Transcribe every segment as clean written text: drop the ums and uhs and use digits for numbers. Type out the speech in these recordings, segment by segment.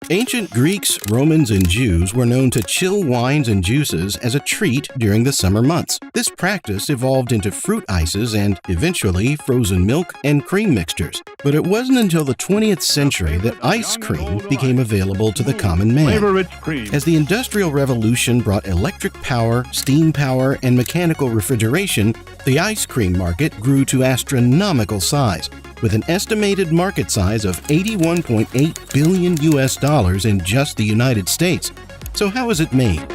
Ancient Greeks, Romans, and Jews were known to chill wines and juices as a treat during the summer months. This practice evolved into fruit ices and, eventually, frozen milk and cream mixtures. But it wasn't until the 20th century that ice cream became available to the common man. As the Industrial Revolution brought electric power, steam power, and mechanical refrigeration, the ice cream market grew to astronomical size, with an estimated market size of $81.8 billion in just the United States. So how is it made?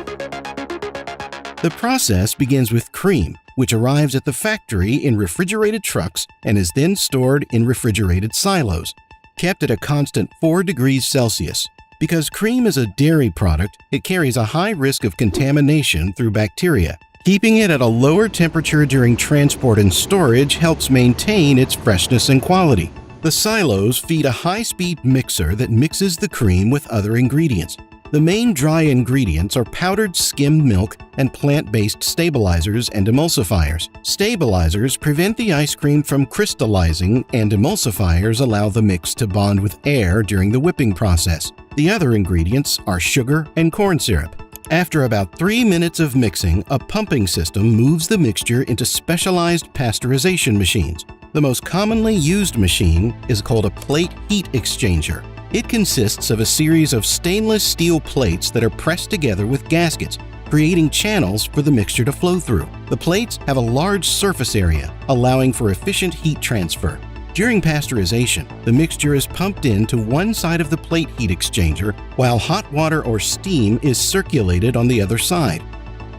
The process begins with cream, which arrives at the factory in refrigerated trucks and is then stored in refrigerated silos, kept at a constant 4 degrees Celsius. Because cream is a dairy product, it carries a high risk of contamination through bacteria. Keeping it at a lower temperature during transport and storage helps maintain its freshness and quality. The silos feed a high-speed mixer that mixes the cream with other ingredients. The main dry ingredients are powdered skimmed milk and plant-based stabilizers and emulsifiers. Stabilizers prevent the ice cream from crystallizing, and emulsifiers allow the mix to bond with air during the whipping process. The other ingredients are sugar and corn syrup. After about 3 minutes of mixing, a pumping system moves the mixture into specialized pasteurization machines. The most commonly used machine is called a plate heat exchanger. It consists of a series of stainless steel plates that are pressed together with gaskets, creating channels for the mixture to flow through. The plates have a large surface area, allowing for efficient heat transfer. During pasteurization, the mixture is pumped into one side of the plate heat exchanger, while hot water or steam is circulated on the other side.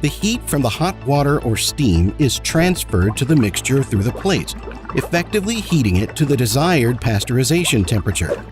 The heat from the hot water or steam is transferred to the mixture through the plates, effectively heating it to the desired pasteurization temperature.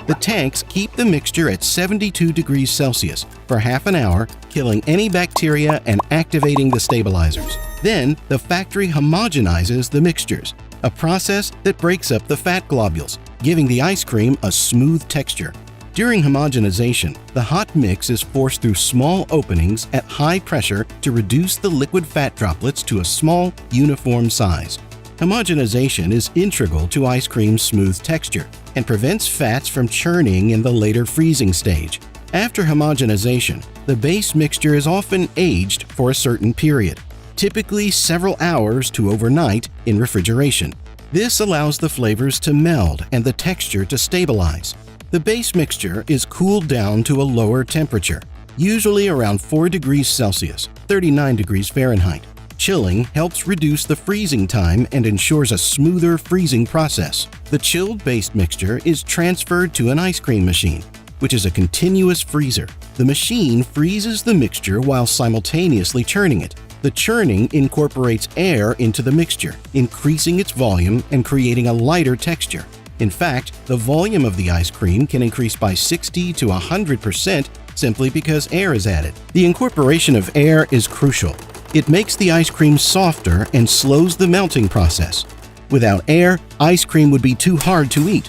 The tanks keep the mixture at 72 degrees Celsius for half an hour, killing any bacteria and activating the stabilizers. Then, the factory homogenizes the mixtures, a process that breaks up the fat globules, giving the ice cream a smooth texture. During homogenization, the hot mix is forced through small openings at high pressure to reduce the liquid fat droplets to a small, uniform size. Homogenization is integral to ice cream's smooth texture and prevents fats from churning in the later freezing stage. After homogenization, the base mixture is often aged for a certain period, typically several hours to overnight in refrigeration. This allows the flavors to meld and the texture to stabilize. The base mixture is cooled down to a lower temperature, usually around 4 degrees Celsius, 39 degrees Fahrenheit. Chilling helps reduce the freezing time and ensures a smoother freezing process. The chilled base mixture is transferred to an ice cream machine, which is a continuous freezer. The machine freezes the mixture while simultaneously churning it. The churning incorporates air into the mixture, increasing its volume and creating a lighter texture. In fact, the volume of the ice cream can increase by 60 to 100% simply because air is added. The incorporation of air is crucial. It makes the ice cream softer and slows the melting process. Without air, ice cream would be too hard to eat.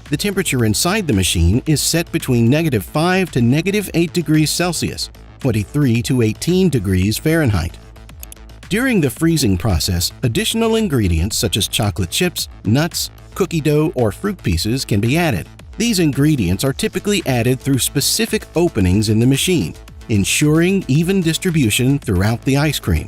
The temperature inside the machine is set between -5 to -8 degrees Celsius, 23 to 18 degrees Fahrenheit. During the freezing process, additional ingredients such as chocolate chips, nuts, cookie dough, or fruit pieces can be added. These ingredients are typically added through specific openings in the machine, ensuring even distribution throughout the ice cream.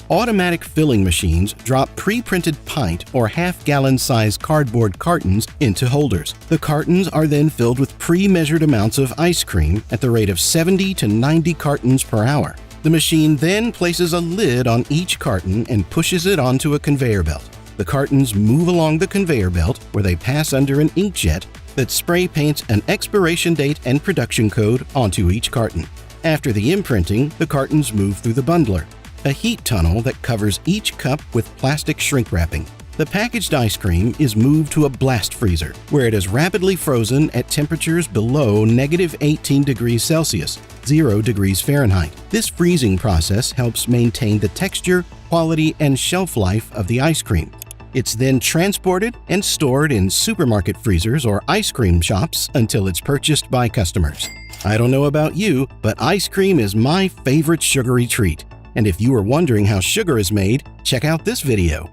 Automatic filling machines drop pre-printed pint or half-gallon size cardboard cartons into holders. The cartons are then filled with pre-measured amounts of ice cream at the rate of 70 to 90 cartons per hour. The machine then places a lid on each carton and pushes it onto a conveyor belt. The cartons move along the conveyor belt where they pass under an inkjet that spray paints an expiration date and production code onto each carton. After the imprinting, the cartons move through the bundler, a heat tunnel that covers each cup with plastic shrink wrapping. The packaged ice cream is moved to a blast freezer, where it is rapidly frozen at temperatures below -18 degrees Celsius, 0 degrees Fahrenheit. This freezing process helps maintain the texture, quality, and shelf life of the ice cream. It's then transported and stored in supermarket freezers or ice cream shops until it's purchased by customers. I don't know about you, but ice cream is my favorite sugary treat. And if you are wondering how sugar is made, check out this video.